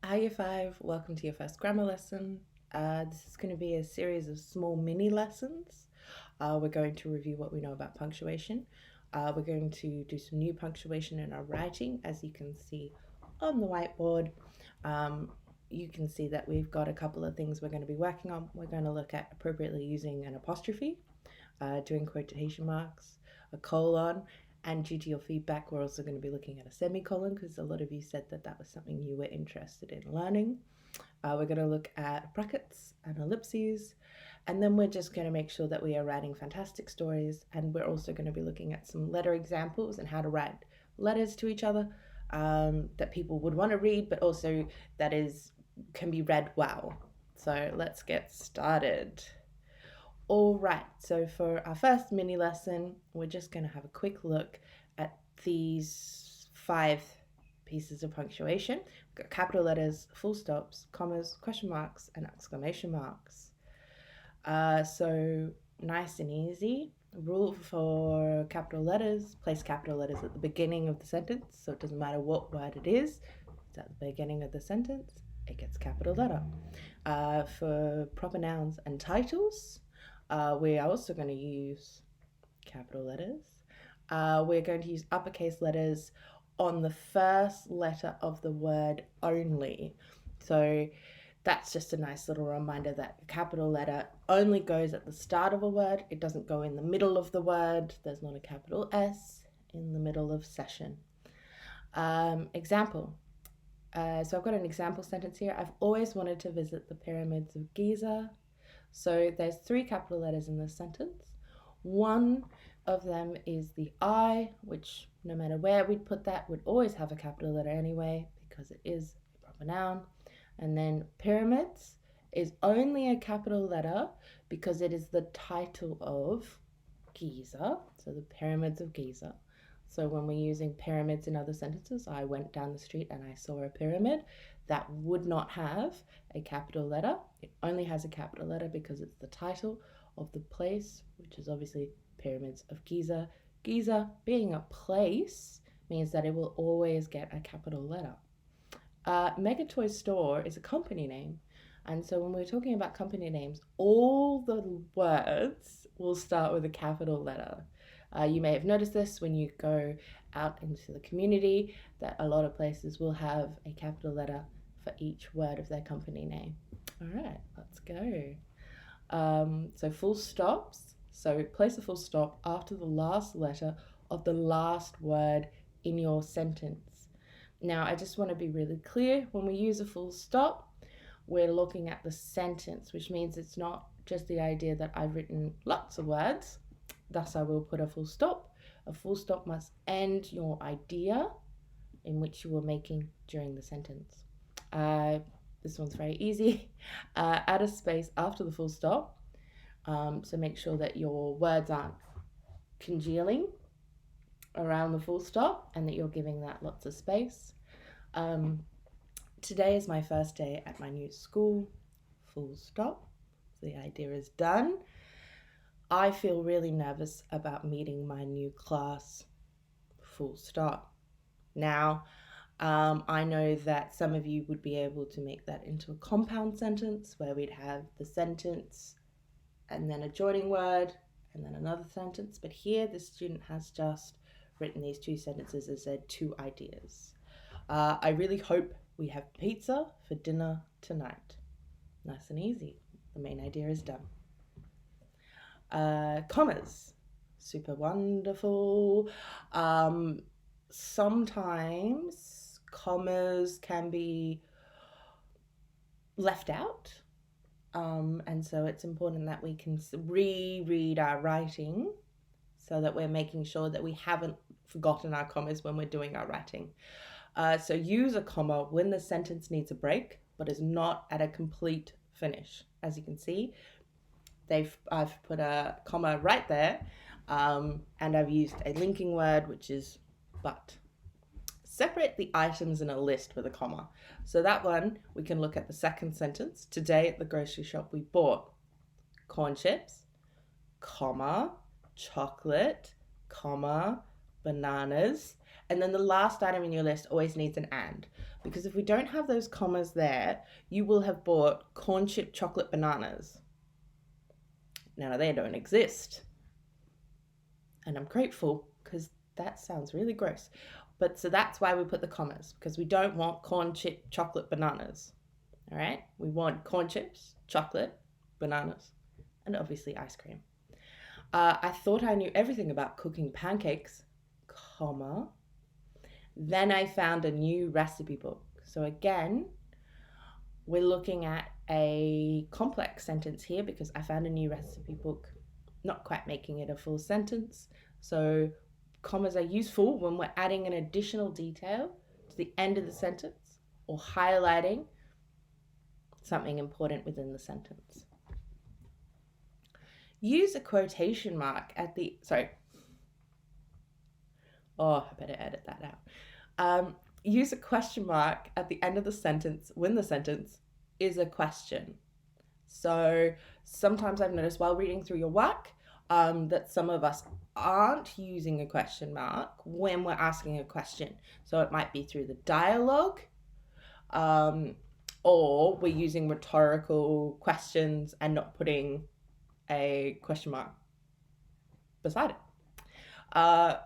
Hi, Year 5. Welcome to your first grammar lesson. This is going to be a series of small mini lessons. We're going to review what we know about punctuation. We're going to do some new punctuation in our writing, as you can see on the whiteboard. You can see that we've got a couple of things we're going to be working on. We're going to look at appropriately using an apostrophe, doing quotation marks, a colon, and due to your feedback, we're also going to be looking at a semicolon because a lot of you said that that was something you were interested in learning. We're going to look at brackets and ellipses, and then we're just going to make sure that we are writing fantastic stories, and we're also going to be looking at some letter examples and how to write letters to each other that people would want to read, but also that can be read well. So let's get started. All right, so for our first mini lesson, we're just going to have a quick look at these 5 pieces of punctuation. We've got capital letters, full stops, commas, question marks, and exclamation marks. So nice and easy. Rule for capital letters: place capital letters at the beginning of the sentence, so it doesn't matter what word it is. It's at the beginning of the sentence, it gets capital letter. For proper nouns and titles, we are also going to use capital letters. We're going to use uppercase letters on the first letter of the word only. So that's just a nice little reminder that a capital letter only goes at the start of a word. It doesn't go in the middle of the word. There's not a capital S in the middle of session. Example. So I've got an example sentence here. I've always wanted to visit the pyramids of Giza. So there's 3 capital letters in this sentence. One of them is the I, which no matter where we'd put that would always have a capital letter anyway because it is a proper noun. And then pyramids is only a capital letter because it is the title of Giza, so the pyramids of Giza. So when we're using pyramids in other sentences, I went down the street and I saw a pyramid, that would not have a capital letter. It only has a capital letter because it's the title of the place, which is obviously pyramids of Giza. Giza being a place means that it will always get a capital letter. Megatoy Store is a company name. And so when we're talking about company names, all the words will start with a capital letter. You may have noticed this when you go out into the community, that a lot of places will have a capital letter for each word of their company name. All right, let's go. So full stops. So place a full stop after the last letter of the last word in your sentence. Now, I just want to be really clear. When we use a full stop, we're looking at the sentence, which means it's not just the idea that I've written lots of words. Thus, I will put a full stop. A full stop must end your idea in which you were making during the sentence. This one's very easy. Add a space after the full stop. So make sure that your words aren't congealing around the full stop and that you're giving that lots of space. Today is my first day at my new school. Full stop. So the idea is done. I feel really nervous about meeting my new class. Full stop. Now, I know that some of you would be able to make that into a compound sentence where we'd have the sentence and then a joining word and then another sentence. But here, the student has just written these 2 sentences as their 2 ideas. I really hope we have pizza for dinner tonight. Nice and easy. The main idea is done. Commas. Super wonderful. Sometimes commas can be left out. And so it's important that we can reread our writing so that we're making sure that we haven't forgotten our commas when we're doing our writing. So use a comma when the sentence needs a break, but is not at a complete finish. As you can see, I've put a comma right there, and I've used a linking word, which is but. Separate the items in a list with a comma. So that one, we can look at the second sentence. Today at the grocery shop, we bought corn chips, comma, chocolate, comma, bananas, And then the last item in your list always needs an and. Because if we don't have those commas there, you will have bought corn chip chocolate bananas. Now they don't exist. And I'm grateful because that sounds really gross. But so that's why we put the commas, because we don't want corn chip chocolate bananas. All right? We want corn chips, chocolate, bananas, and obviously ice cream. I thought I knew everything about cooking pancakes, comma. Then I found a new recipe book. So again, we're looking at a complex sentence here because I found a new recipe book, not quite making it a full sentence. So commas are useful when we're adding an additional detail to the end of the sentence or highlighting something important within the sentence. Use a quotation mark at the, I better edit that out. Use a question mark at the end of the sentence when the sentence is a question. So sometimes I've noticed while reading through your work that some of us aren't using a question mark when we're asking a question. So it might be through the dialogue, or we're using rhetorical questions and not putting a question mark beside it.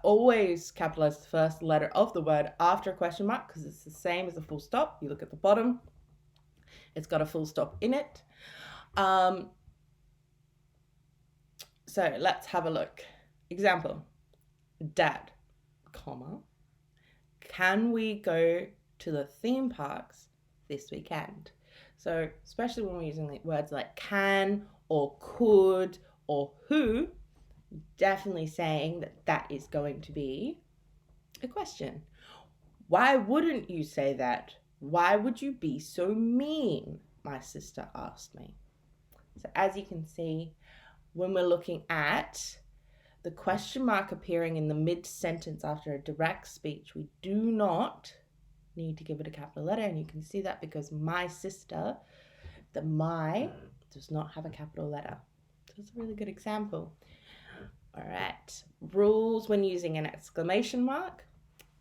Always capitalize the first letter of the word after a question mark because it's the same as a full stop. You look at the bottom, it's got a full stop in it. So let's have a look. Example, Dad, comma, can we go to the theme parks this weekend? So especially when we're using words like can or could or who, definitely saying that that is going to be a question. Why wouldn't you say that? Why would you be so mean? My sister asked me. So as you can see, when we're looking at the question mark appearing in the mid-sentence after a direct speech, we do not need to give it a capital letter. And you can see that because my sister, the my, does not have a capital letter. So it's a really good example. All right. Rules when using an exclamation mark.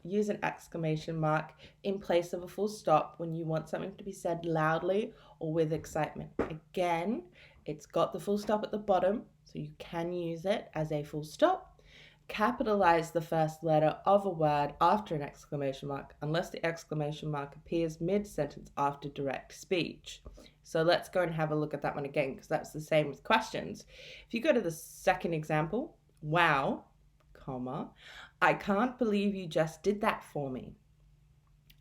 Use an exclamation mark in place of a full stop when you want something to be said loudly or with excitement. Again, it's got the full stop at the bottom, so you can use it as a full stop. Capitalize the first letter of a word after an exclamation mark unless the exclamation mark appears mid-sentence after direct speech. So let's go and have a look at that one again because that's the same with questions. If you go to the second example, wow, comma, I can't believe you just did that for me.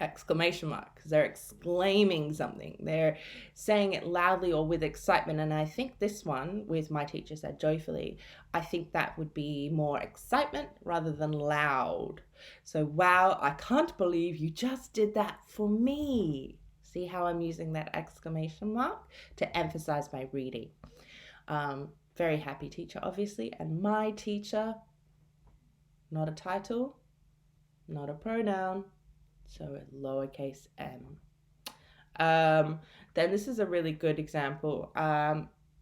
Exclamation mark, because they're exclaiming something. They're saying it loudly or with excitement. And I think this one, with my teacher said joyfully, I think that would be more excitement rather than loud. So, wow, I can't believe you just did that for me. See how I'm using that exclamation mark to emphasize my reading. Very happy teacher, obviously. And my teacher, not a title, not a pronoun, so a lowercase m. Then this is a really good example,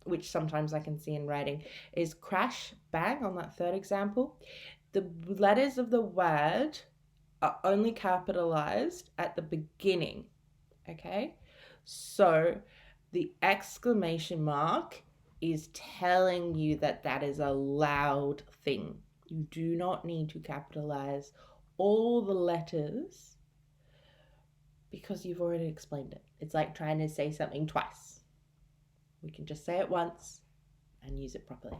which sometimes I can see in writing, is crash, bang on that third example. The letters of the word are only capitalized at the beginning, okay? So the exclamation mark is telling you that that is a loud thing. You do not need to capitalize all the letters because you've already explained it. It's like trying to say something twice. We can just say it once and use it properly.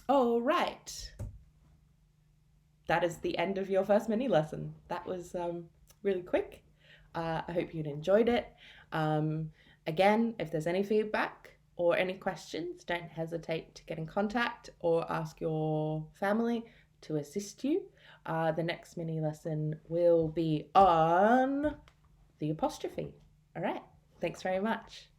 All right. That is the end of your first mini lesson. That was really quick. I hope you'd enjoyed it. Again, if there's any feedback or any questions, don't hesitate to get in contact or ask your family to assist you. The next mini lesson will be on the apostrophe. All right. Thanks very much.